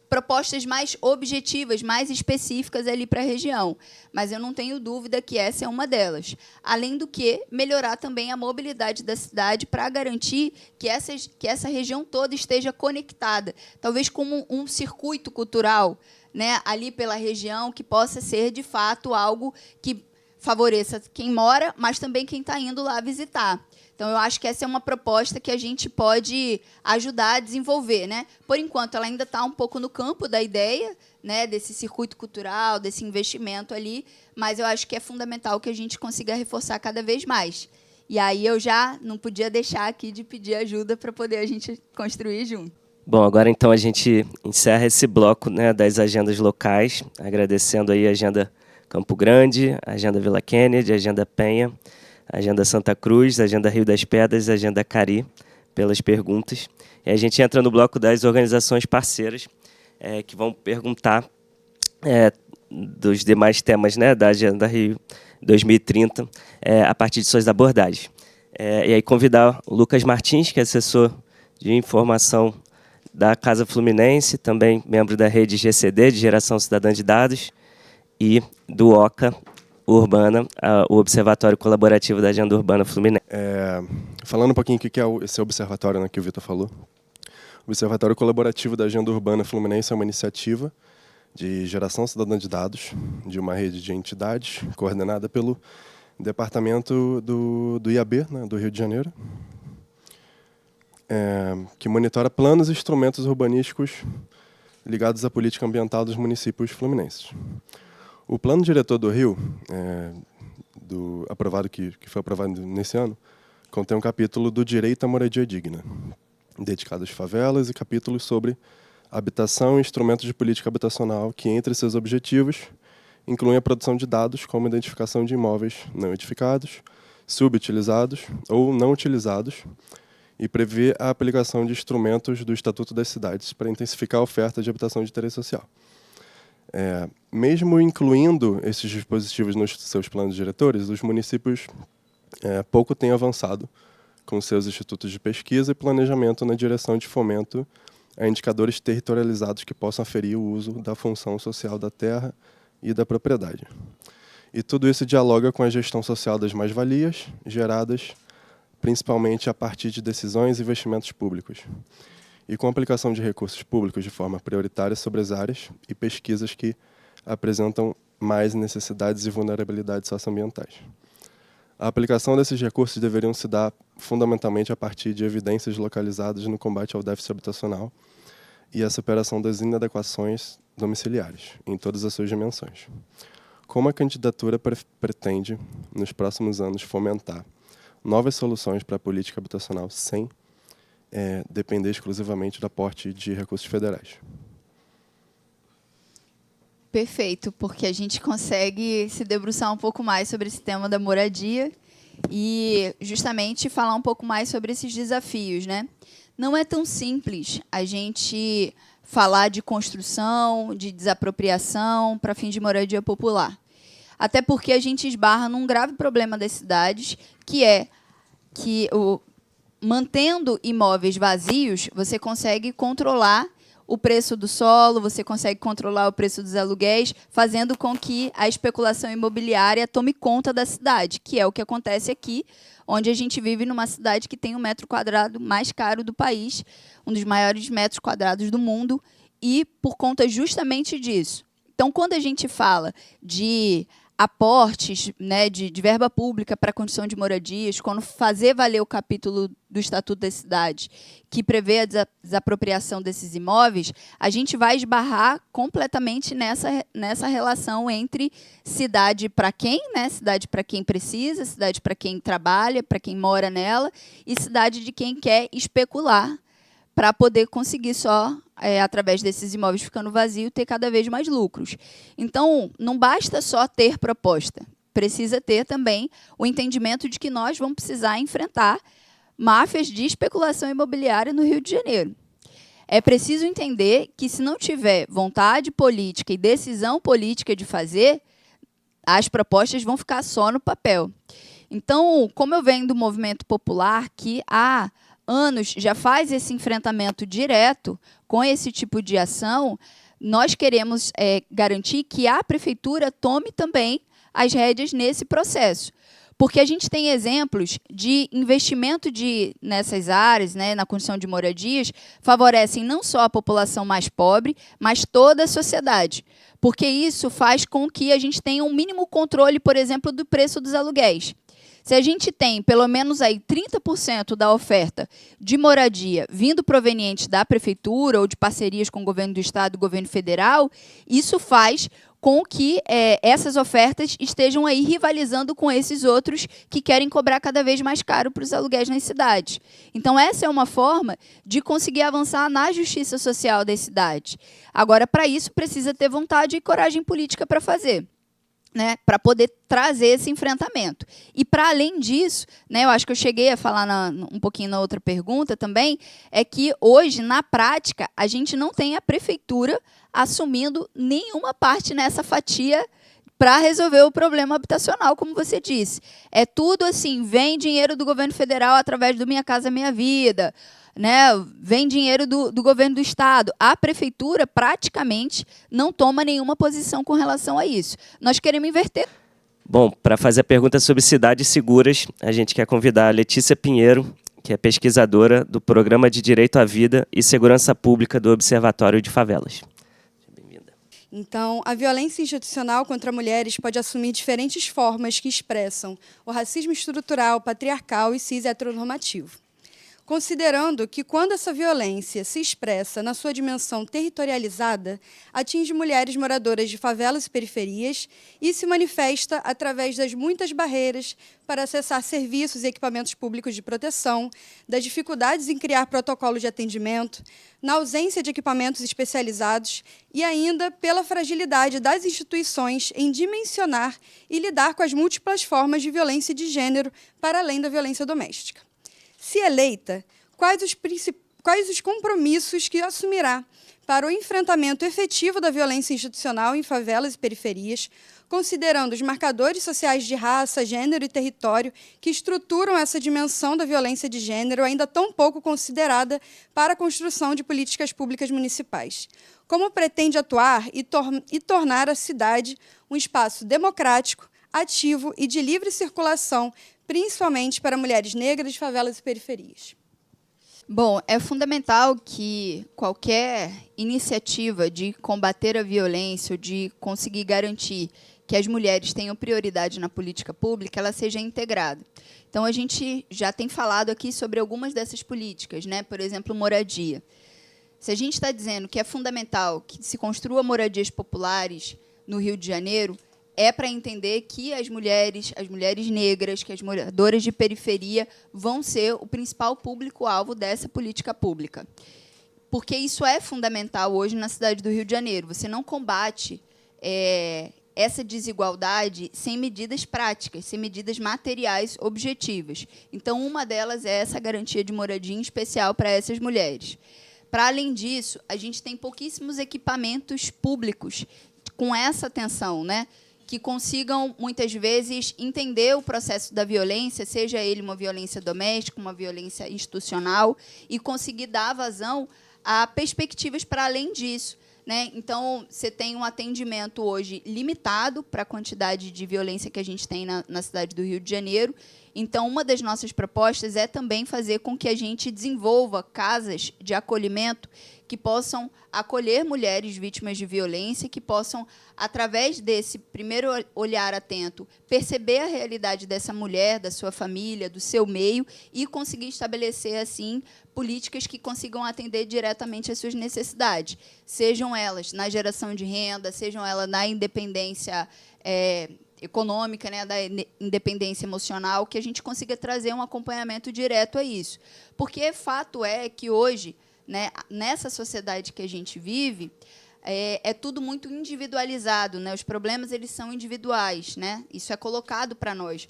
propostas mais objetivas, mais específicas ali para a região. Mas eu não tenho dúvida que essa é uma delas. Além do que, melhorar também a mobilidade da cidade para garantir que essa região toda esteja conectada, talvez como um circuito cultural, né, ali pela região, que possa ser, de fato, algo que favoreça quem mora, mas também quem está indo lá visitar. Então, eu acho que essa é uma proposta que a gente pode ajudar a desenvolver, né? Por enquanto, ela ainda está um pouco no campo da ideia, né, desse circuito cultural, desse investimento ali, mas eu acho que é fundamental que a gente consiga reforçar cada vez mais. E aí eu já não podia deixar aqui de pedir ajuda para poder a gente construir junto. Bom, agora então a gente encerra esse bloco, né, das agendas locais, agradecendo aí a Agenda Campo Grande, a Agenda Vila Kennedy, a Agenda Penha, a Agenda Santa Cruz, a Agenda Rio das Pedras, a Agenda Cari, pelas perguntas. E a gente entra no bloco das organizações parceiras, que vão perguntar dos demais temas, né, da Agenda Rio 2030, a partir de suas abordagens. E aí convidar o Lucas Martins, que é assessor de informação da Casa Fluminense, também membro da rede GCD, de Geração Cidadã de Dados, e do OCA Urbana, o Observatório Colaborativo da Agenda Urbana Fluminense. Falando um pouquinho o que é esse observatório, né, que o Vitor falou. O Observatório Colaborativo da Agenda Urbana Fluminense é uma iniciativa de geração cidadã de dados, de uma rede de entidades coordenada pelo Departamento do IAB, né, do Rio de Janeiro, que monitora planos e instrumentos urbanísticos ligados à política ambiental dos municípios fluminenses. O Plano Diretor do Rio, que foi aprovado nesse ano, contém um capítulo do direito à moradia digna, dedicado às favelas, e capítulos sobre habitação e instrumentos de política habitacional, que, entre seus objetivos, incluem a produção de dados como identificação de imóveis não edificados, subutilizados ou não utilizados, e prevê a aplicação de instrumentos do Estatuto das Cidades para intensificar a oferta de habitação de interesse social. Mesmo incluindo esses dispositivos nos seus planos diretores, os municípios pouco têm avançado com seus institutos de pesquisa e planejamento na direção de fomento a indicadores territorializados que possam aferir o uso da função social da terra e da propriedade. E tudo isso dialoga com a gestão social das mais-valias, geradas principalmente a partir de decisões e investimentos públicos, e com a aplicação de recursos públicos de forma prioritária sobre as áreas e pesquisas que apresentam mais necessidades e vulnerabilidades socioambientais. A aplicação desses recursos deveriam se dar fundamentalmente a partir de evidências localizadas no combate ao déficit habitacional e a superação das inadequações domiciliares, em todas as suas dimensões. Como a candidatura pretende, nos próximos anos, fomentar novas soluções para a política habitacional sem depender exclusivamente do aporte de recursos federais? Perfeito, porque a gente consegue se debruçar um pouco mais sobre esse tema da moradia e justamente falar um pouco mais sobre esses desafios, né? Não é tão simples a gente falar de construção, de desapropriação para fim de moradia popular. Até porque a gente esbarra num grave problema das cidades, que é que mantendo imóveis vazios, você consegue controlar o preço do solo, você consegue controlar o preço dos aluguéis, fazendo com que a especulação imobiliária tome conta da cidade, que é o que acontece aqui, onde a gente vive numa cidade que tem o metro quadrado mais caro do país, um dos maiores metros quadrados do mundo, e por conta justamente disso. Então, quando a gente fala de aportes, né, de verba pública para a construção de moradias, quando fazer valer o capítulo do Estatuto da Cidade, que prevê a desapropriação desses imóveis, a gente vai esbarrar completamente nessa relação entre cidade para quem, né, cidade para quem precisa, cidade para quem trabalha, para quem mora nela, e cidade de quem quer especular para poder conseguir só, através desses imóveis ficando vazios, ter cada vez mais lucros. Então, não basta só ter proposta, precisa ter também o entendimento de que nós vamos precisar enfrentar máfias de especulação imobiliária no Rio de Janeiro. É preciso entender que, se não tiver vontade política e decisão política de fazer, as propostas vão ficar só no papel. Então, como eu venho do movimento popular, que há anos já faz esse enfrentamento direto com esse tipo de ação, nós queremos garantir que a prefeitura tome também as rédeas nesse processo. Porque a gente tem exemplos de investimento nessas áreas, né, na construção de moradias, favorecem não só a população mais pobre, mas toda a sociedade. Porque isso faz com que a gente tenha um mínimo controle, por exemplo, do preço dos aluguéis. Se a gente tem pelo menos aí 30% da oferta de moradia vindo proveniente da prefeitura ou de parcerias com o governo do estado e o governo federal, isso faz com que essas ofertas estejam aí rivalizando com esses outros que querem cobrar cada vez mais caro para os aluguéis nas cidades. Então, essa é uma forma de conseguir avançar na justiça social das cidades. Agora, para isso, precisa ter vontade e coragem política para fazer, né, para poder trazer esse enfrentamento. E, para além disso, né, eu acho que eu cheguei a falar um pouquinho na outra pergunta também, é que hoje, na prática, a gente não tem a prefeitura assumindo nenhuma parte nessa fatia para resolver o problema habitacional, como você disse. É tudo assim, vem dinheiro do governo federal através do Minha Casa Minha Vida, né, vem dinheiro do governo do estado. A prefeitura praticamente não toma nenhuma posição com relação a isso. Nós queremos inverter. Bom, para fazer a pergunta sobre cidades seguras, a gente quer convidar a Letícia Pinheiro, que é pesquisadora do Programa de Direito à Vida e Segurança Pública do Observatório de Favelas. Bem-vinda. Então, a violência institucional contra mulheres pode assumir diferentes formas que expressam o racismo estrutural, patriarcal e cis-heteronormativo. Considerando que, quando essa violência se expressa na sua dimensão territorializada, atinge mulheres moradoras de favelas e periferias e se manifesta através das muitas barreiras para acessar serviços e equipamentos públicos de proteção, das dificuldades em criar protocolos de atendimento, na ausência de equipamentos especializados e ainda pela fragilidade das instituições em dimensionar e lidar com as múltiplas formas de violência de gênero para além da violência doméstica. Se eleita, quais os compromissos que assumirá para o enfrentamento efetivo da violência institucional em favelas e periferias, considerando os marcadores sociais de raça, gênero e território que estruturam essa dimensão da violência de gênero, ainda tão pouco considerada para a construção de políticas públicas municipais? Como pretende atuar e tornar a cidade um espaço democrático, ativo e de livre circulação, principalmente para mulheres negras de favelas e periferias? Bom, é fundamental que qualquer iniciativa de combater a violência ou de conseguir garantir que as mulheres tenham prioridade na política pública, ela seja integrada. Então, a gente já tem falado aqui sobre algumas dessas políticas, né? Por exemplo, moradia. Se a gente está dizendo que é fundamental que se construa moradias populares no Rio de Janeiro, é para entender que as mulheres negras, que as moradoras de periferia vão ser o principal público-alvo dessa política pública. Porque isso é fundamental hoje na cidade do Rio de Janeiro. Você não combate essa desigualdade sem medidas práticas, sem medidas materiais objetivas. Então, uma delas é essa garantia de moradia em especial para essas mulheres. Para além disso, a gente tem pouquíssimos equipamentos públicos com essa atenção, né? que consigam, muitas vezes, entender o processo da violência, seja ele uma violência doméstica, uma violência institucional, e conseguir dar vazão a perspectivas para além disso. Né? Então, você tem um atendimento hoje limitado para a quantidade de violência que a gente tem na cidade do Rio de Janeiro. Então, uma das nossas propostas é também fazer com que a gente desenvolva casas de acolhimento que possam acolher mulheres vítimas de violência, que possam, através desse primeiro olhar atento, perceber a realidade dessa mulher, da sua família, do seu meio, e conseguir estabelecer, assim, políticas que consigam atender diretamente às suas necessidades, sejam elas na geração de renda, sejam elas na independência econômica, né, da independência emocional, que a gente consiga trazer um acompanhamento direto a isso. Porque fato é que hoje, né, nessa sociedade que a gente vive, é tudo muito individualizado, né? Os problemas eles são individuais, né? Isso é colocado para nós,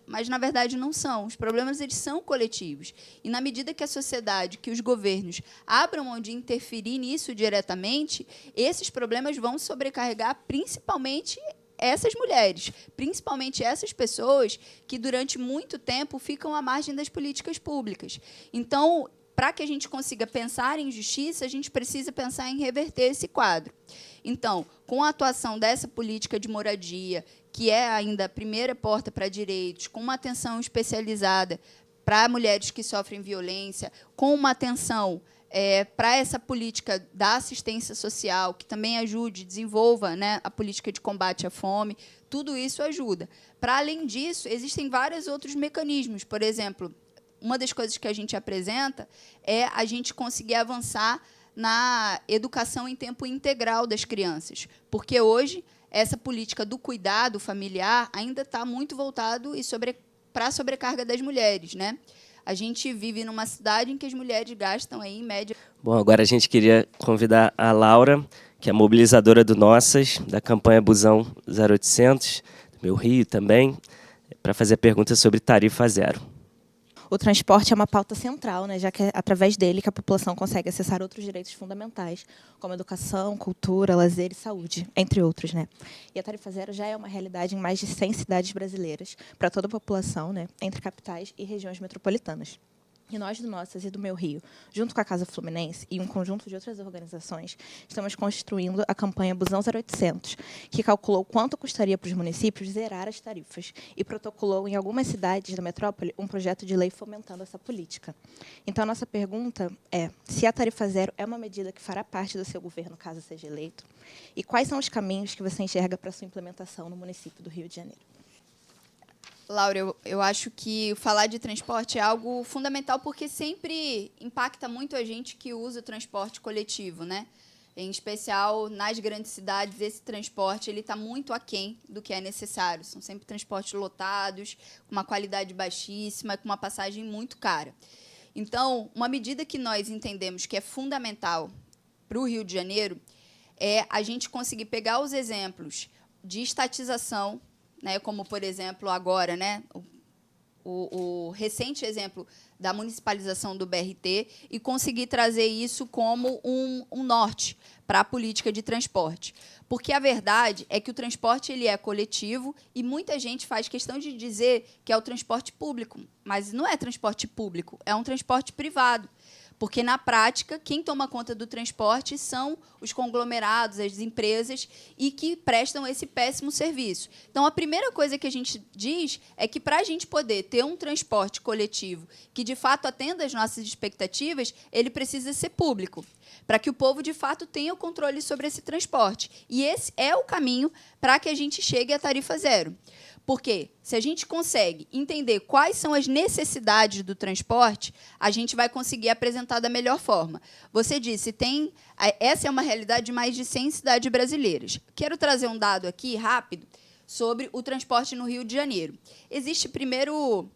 mas na verdade não são. Os problemas eles são coletivos. E na medida que a sociedade, que os governos abram mão de interferir nisso diretamente, esses problemas vão sobrecarregar principalmente essas mulheres, principalmente essas pessoas que durante muito tempo ficam à margem das políticas públicas. Então, para que a gente consiga pensar em justiça, a gente precisa pensar em reverter esse quadro. Então, com a atuação dessa política de moradia, que é ainda a primeira porta para direitos, com uma atenção especializada para mulheres que sofrem violência, com uma atenção para essa política da assistência social, que também ajude, desenvolva, né, a política de combate à fome, tudo isso ajuda. Para além disso, existem vários outros mecanismos. Por exemplo, uma das coisas que a gente apresenta é a gente conseguir avançar na educação em tempo integral das crianças, porque hoje essa política do cuidado familiar ainda está muito voltado para a sobrecarga das mulheres, né? A gente vive numa cidade em que as mulheres gastam aí, em média... Bom, agora a gente queria convidar a Laura, que é mobilizadora do Nossas, da campanha Busão 0800, do Meu Rio também, para fazer a pergunta sobre tarifa zero. O transporte é uma pauta central, né, já que é através dele que a população consegue acessar outros direitos fundamentais, como educação, cultura, lazer e saúde, entre outros. Né? E a tarifa zero já é uma realidade em mais de 100 cidades brasileiras, para toda a população, né, entre capitais e regiões metropolitanas. E nós do Nossas e do Meu Rio, junto com a Casa Fluminense e um conjunto de outras organizações, estamos construindo a campanha Busão 0800, que calculou quanto custaria para os municípios zerar as tarifas e protocolou em algumas cidades da metrópole um projeto de lei fomentando essa política. Então, a nossa pergunta é se a tarifa zero é uma medida que fará parte do seu governo, caso seja eleito, e quais são os caminhos que você enxerga para a sua implementação no município do Rio de Janeiro. Laura, eu acho que falar de transporte é algo fundamental porque sempre impacta muito a gente que usa o transporte coletivo, né? Em especial, nas grandes cidades, esse transporte ele está muito aquém do que é necessário. São sempre transportes lotados, com uma qualidade baixíssima, com uma passagem muito cara. Então, uma medida que nós entendemos que é fundamental para o Rio de Janeiro é a gente conseguir pegar os exemplos de estatização, né, como, por exemplo, agora, né, o recente exemplo da municipalização do BRT e conseguir trazer isso como um norte para a política de transporte. Porque a verdade é que o transporte ele é coletivo e muita gente faz questão de dizer que é o transporte público, mas não é transporte público, é um transporte privado. Porque, na prática, quem toma conta do transporte são os conglomerados, as empresas, e que prestam esse péssimo serviço. Então, a primeira coisa que a gente diz é que, para a gente poder ter um transporte coletivo que, de fato, atenda às nossas expectativas, ele precisa ser público, para que o povo, de fato, tenha o controle sobre esse transporte. E esse é o caminho para que a gente chegue à tarifa zero. Porque, se a gente consegue entender quais são as necessidades do transporte, a gente vai conseguir apresentar da melhor forma. Você disse, essa é uma realidade de mais de 100 cidades brasileiras. Quero trazer um dado aqui, rápido, sobre o transporte no Rio de Janeiro. Existe, primeiro,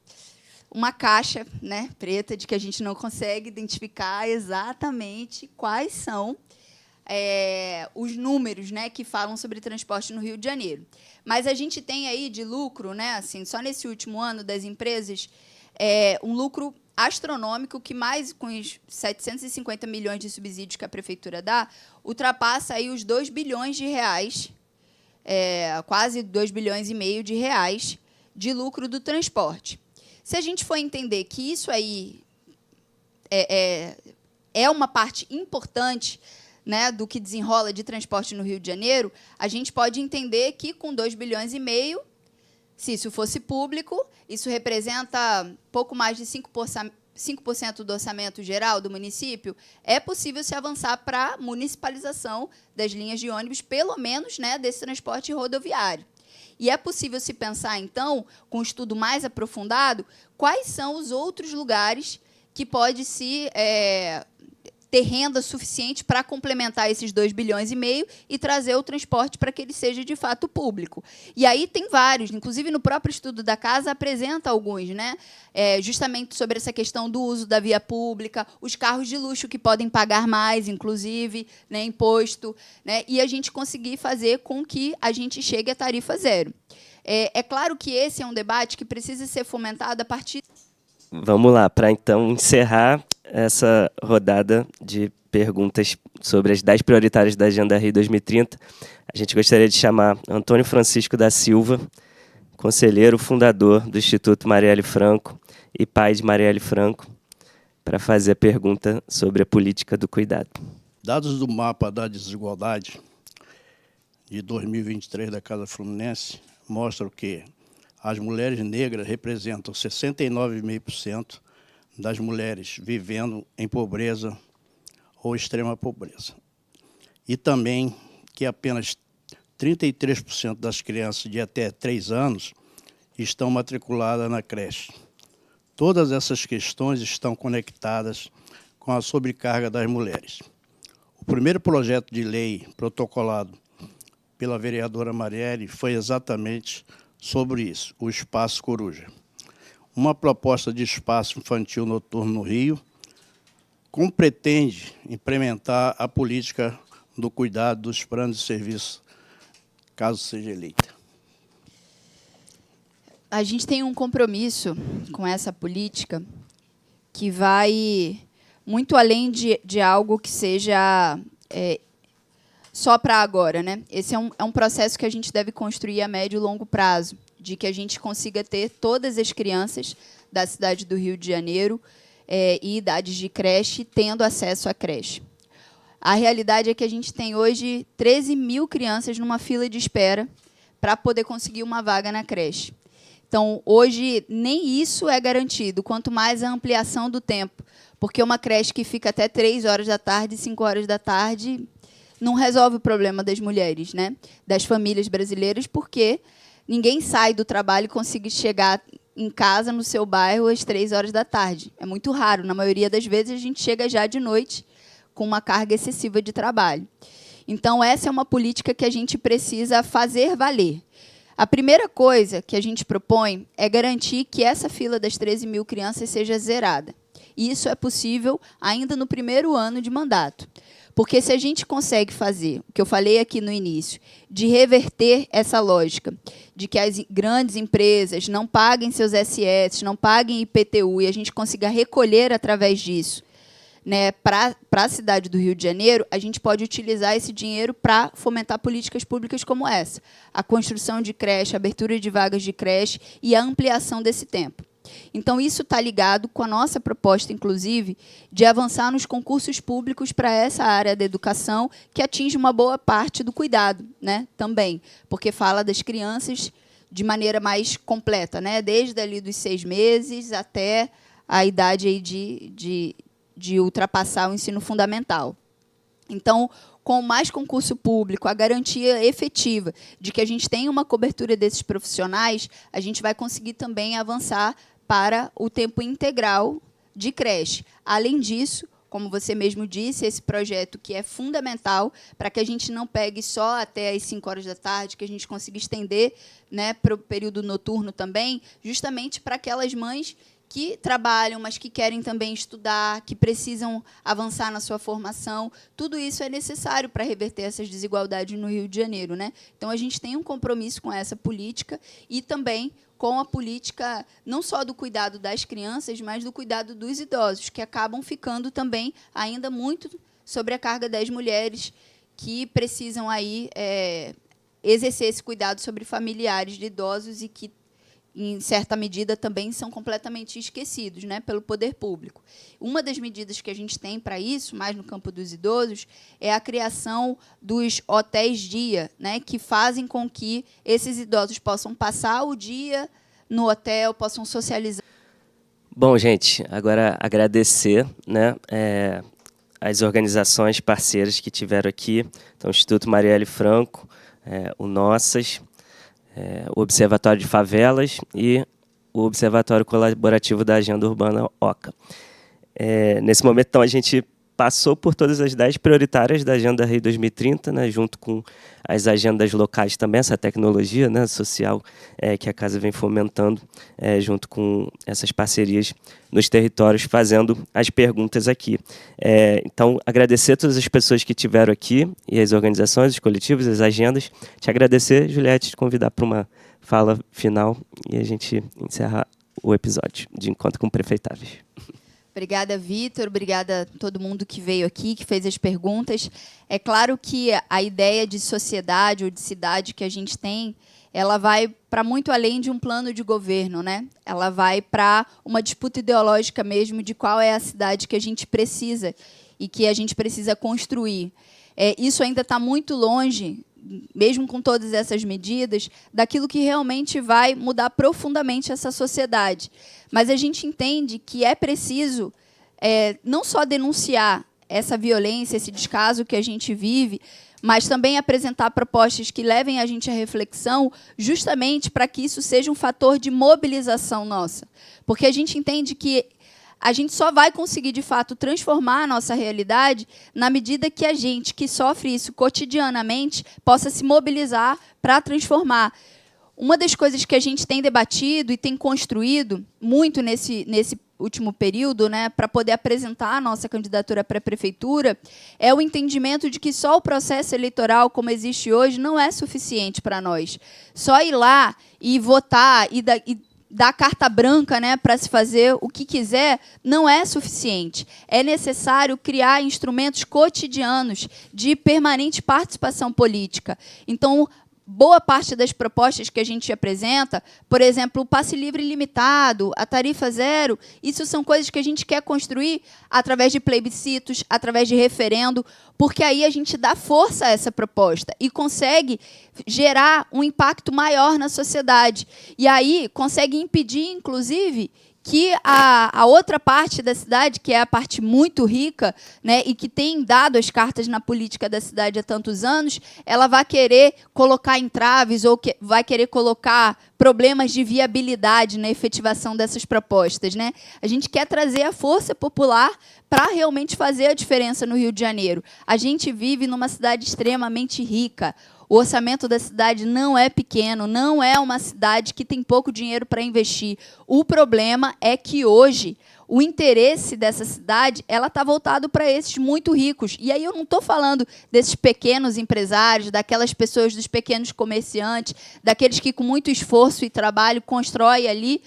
uma caixa, né, preta de que a gente não consegue identificar exatamente quais são os números, né, que falam sobre transporte no Rio de Janeiro. Mas a gente tem aí de lucro, né, assim, só nesse último ano das empresas, um lucro astronômico que mais com os 750 milhões de subsídios que a prefeitura dá, ultrapassa aí os 2 bilhões de reais quase 2,5 bilhões de reais de lucro do transporte. Se a gente for entender que isso aí é uma parte importante, né, do que desenrola de transporte no Rio de Janeiro, a gente pode entender que, com 2,5 bilhões, se isso fosse público, isso representa pouco mais de 5% do orçamento geral do município. É possível se avançar para a municipalização das linhas de ônibus, pelo menos, né, desse transporte rodoviário. E é possível se pensar, então, com um estudo mais aprofundado, quais são os outros lugares que pode se ter renda suficiente para complementar esses 2,5 bilhões e trazer o transporte para que ele seja, de fato, público. E aí tem vários, inclusive no próprio estudo da casa apresenta alguns, né? Justamente sobre essa questão do uso da via pública, os carros de luxo que podem pagar mais, inclusive, né, imposto, né? E a gente conseguir fazer com que a gente chegue à tarifa zero. É claro que esse é um debate que precisa ser fomentado a partir... Vamos lá, para então encerrar essa rodada de perguntas sobre as 10 prioritárias da Agenda Rio 2030, a gente gostaria de chamar Antônio Francisco da Silva, conselheiro fundador do Instituto Marielle Franco e pai de Marielle Franco, para fazer a pergunta sobre a política do cuidado. Dados do mapa da desigualdade de 2023 da Casa Fluminense mostram que as mulheres negras representam 69,5% das mulheres vivendo em pobreza ou extrema pobreza. E também que apenas 33% das crianças de até 3 anos estão matriculadas na creche. Todas essas questões estão conectadas com a sobrecarga das mulheres. O primeiro projeto de lei protocolado pela vereadora Marielle foi exatamente sobre isso, o Espaço Coruja. Uma proposta de espaço infantil noturno no Rio, como pretende implementar a política do cuidado dos planos de serviço, caso seja eleita. A gente tem um compromisso com essa política que vai muito além de algo que seja só para agora, né? Esse é um processo que a gente deve construir a médio e longo prazo, de que a gente consiga ter todas as crianças da cidade do Rio de Janeiro e idades de creche tendo acesso à creche. A realidade é que a gente tem hoje 13 mil crianças numa fila de espera para poder conseguir uma vaga na creche. Então, hoje, nem isso é garantido, quanto mais a ampliação do tempo, porque uma creche que fica até 3 horas da tarde, 5 horas da tarde, não resolve o problema das mulheres, né? Das famílias brasileiras, porque ninguém sai do trabalho e consegue chegar em casa, no seu bairro, às 3 horas da tarde. É muito raro. Na maioria das vezes, a gente chega já de noite com uma carga excessiva de trabalho. Então, essa é uma política que a gente precisa fazer valer. A primeira coisa que a gente propõe é garantir que essa fila das 13 mil crianças seja zerada. E isso é possível ainda no primeiro ano de mandato. Porque se a gente consegue fazer, o que eu falei aqui no início, de reverter essa lógica, de que as grandes empresas não paguem seus SS, não paguem IPTU, e a gente consiga recolher através disso, né, para a cidade do Rio de Janeiro, a gente pode utilizar esse dinheiro para fomentar políticas públicas como essa. A construção de creche, a abertura de vagas de creche e a ampliação desse tempo. Então, isso está ligado com a nossa proposta, inclusive, de avançar nos concursos públicos para essa área da educação, que atinge uma boa parte do cuidado, né, também, porque fala das crianças de maneira mais completa, né, desde ali dos 6 meses até a idade aí de ultrapassar o ensino fundamental. Então, com mais concurso público, a garantia efetiva de que a gente tem uma cobertura desses profissionais, a gente vai conseguir também avançar para o tempo integral de creche. Além disso, como você mesmo disse, esse projeto que é fundamental para que a gente não pegue só até as 5 horas da tarde, que a gente consiga estender, né, para o período noturno também, justamente para aquelas mães que trabalham, mas que querem também estudar, que precisam avançar na sua formação. Tudo isso é necessário para reverter essas desigualdades no Rio de Janeiro, né? Então, a gente tem um compromisso com essa política e também com a política não só do cuidado das crianças, mas do cuidado dos idosos, que acabam ficando também ainda muito sobre a carga das mulheres que precisam aí exercer esse cuidado sobre familiares de idosos e que, em certa medida, também são completamente esquecidos, né, pelo poder público. Uma das medidas que a gente tem para isso, mais no campo dos idosos, é a criação dos hotéis-dia, né, que fazem com que esses idosos possam passar o dia no hotel, possam socializar. Bom, gente, agora agradecer, né, as organizações parceiras que tiveram aqui, então, o Instituto Marielle Franco, o Nossas, o Observatório de Favelas e o Observatório Colaborativo da Agenda Urbana OCA. Nesse momento, então, a gente passou por todas as 10 prioritárias da Agenda Rio 2030, né, junto com as agendas locais também, essa tecnologia, né, social que a Casa vem fomentando, junto com essas parcerias nos territórios, fazendo as perguntas aqui. Então, agradecer a todas as pessoas que estiveram aqui, e as organizações, os coletivos, as agendas. Te agradecer, Juliette, te convidar para uma fala final e a gente encerrar o episódio de Encontro com Prefeitáveis. Obrigada, Vitor. Obrigada a todo mundo que veio aqui, que fez as perguntas. É claro que a ideia de sociedade ou de cidade que a gente tem, ela vai para muito além de um plano de governo, né? Ela vai para uma disputa ideológica mesmo de qual é a cidade que a gente precisa e que a gente precisa construir. Isso ainda está muito longe, mesmo com todas essas medidas, daquilo que realmente vai mudar profundamente essa sociedade. Mas a gente entende que é preciso não só denunciar essa violência, esse descaso que a gente vive, mas também apresentar propostas que levem a gente à reflexão, justamente para que isso seja um fator de mobilização nossa. Porque a gente entende que a gente só vai conseguir, de fato, transformar a nossa realidade na medida que a gente, que sofre isso cotidianamente, possa se mobilizar para transformar. Uma das coisas que a gente tem debatido e tem construído muito nesse último período, né, para poder apresentar a nossa candidatura para a prefeitura, é o entendimento de que só o processo eleitoral, como existe hoje, não é suficiente para nós. Só ir lá e votar e dar carta branca, né, para se fazer o que quiser, não é suficiente. É necessário criar instrumentos cotidianos de permanente participação política. Então, boa parte das propostas que a gente apresenta, por exemplo, o passe livre ilimitado, a tarifa zero, isso são coisas que a gente quer construir através de plebiscitos, através de referendo, porque aí a gente dá força a essa proposta e consegue gerar um impacto maior na sociedade. E aí consegue impedir, inclusive, que a outra parte da cidade, que é a parte muito rica, né, e que tem dado as cartas na política da cidade há tantos anos, ela vai querer colocar entraves ou vai querer colocar problemas de viabilidade na efetivação dessas propostas, né? A gente quer trazer a força popular para realmente fazer a diferença no Rio de Janeiro. A gente vive numa cidade extremamente rica. O orçamento da cidade não é pequeno, não é uma cidade que tem pouco dinheiro para investir. O problema é que hoje o interesse dessa cidade está voltado para esses muito ricos. E aí eu não estou falando desses pequenos empresários, daquelas pessoas, dos pequenos comerciantes, daqueles que com muito esforço e trabalho constroem ali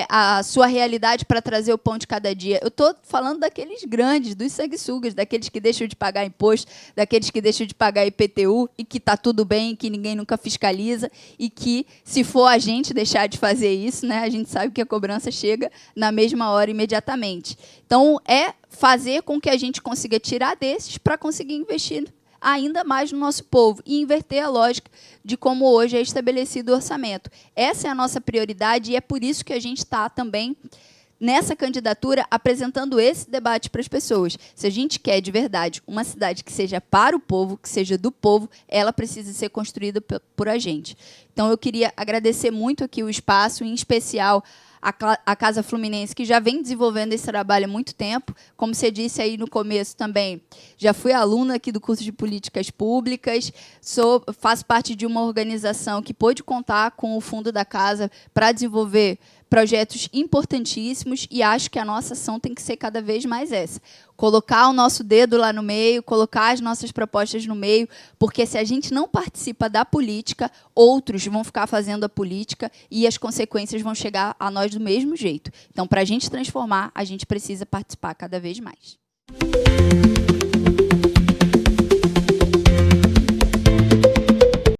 a sua realidade para trazer o pão de cada dia. Eu estou falando daqueles grandes, dos sanguessugas, daqueles que deixam de pagar imposto, daqueles que deixam de pagar IPTU e que está tudo bem, que ninguém nunca fiscaliza e que, se for a gente deixar de fazer isso, né, a gente sabe que a cobrança chega na mesma hora imediatamente. Então, é fazer com que a gente consiga tirar desses para conseguir investir ainda mais no nosso povo e inverter a lógica de como hoje é estabelecido o orçamento. Essa é a nossa prioridade e é por isso que a gente está também, nessa candidatura, apresentando esse debate para as pessoas. Se a gente quer, de verdade, uma cidade que seja para o povo, que seja do povo, ela precisa ser construída por a gente. Então, eu queria agradecer muito aqui o espaço, em especial a Casa Fluminense, que já vem desenvolvendo esse trabalho há muito tempo. Como você disse aí no começo também, já fui aluna aqui do curso de Políticas Públicas, faço parte de uma organização que pôde contar com o fundo da Casa para desenvolver projetos importantíssimos e acho que a nossa ação tem que ser cada vez mais essa. Colocar o nosso dedo lá no meio, colocar as nossas propostas no meio, porque se a gente não participa da política, outros vão ficar fazendo a política e as consequências vão chegar a nós do mesmo jeito. Então, para a gente transformar, a gente precisa participar cada vez mais.